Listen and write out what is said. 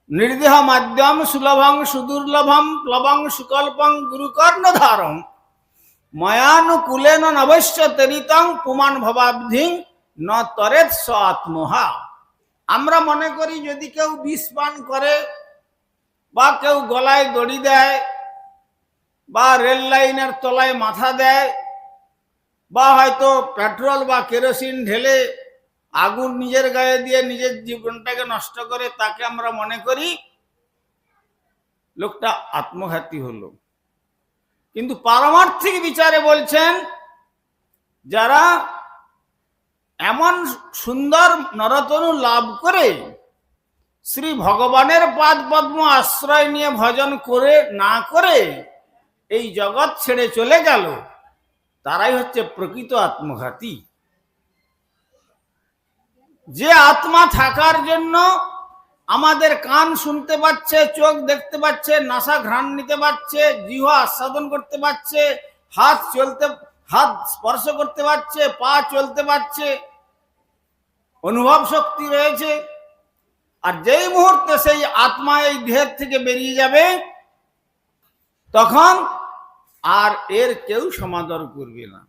নির্দেহ মাধ্যম সুলভং সুদুর্লভম প্লবং সুকল্পং গুরুকর্ণধারং ময়ানুকূলেন নবশ্য তরিতং পুমান ভবাব্ধিং ন তরেৎ স আত্মহা। আমরা মনে করি যদি কেউ বিষ পান করে বা কেউ গলায় দড়ি দেয় বা রেল লাইনের তলায় মাথা দেয় বা হয়তো পেট্রোল বা কেরোসিন ঢেলে আগুন নিজের গায়ে দিয়ে নিজের জীবনটাকে নষ্ট করে, তাকে আমরা মনে করি লোকটা আত্মঘাতী হলো। কিন্তু পারমার্থিক বিচারে বলছেন যারা এমন সুন্দর নরতনু লাভ করে শ্রী ভগবানের পাদ পদ্ম আশ্রয় নিয়ে ভজন করে না করে এই জগৎ ছেড়ে চলে গেল, তারাই হচ্ছে প্রকৃত আত্মঘাতী। যে আত্মা থাকার জন্য আমাদের কান শুনতে পাচ্ছে, চোখ দেখতে পাচ্ছে, নাসা ঘ্রাণ নিতে পারছে, জিহ্বা আস্বাদন করতে পারছে, হাত স্পর্শ করতে পারছে, পা চলতে পারছে, অনুভব শক্তি রয়েছে, আর যেই মুহূর্তে সেই আত্মা এই দেহের থেকে বেরিয়ে যাবে তখন আর এর কেউ সমাদর করবে না।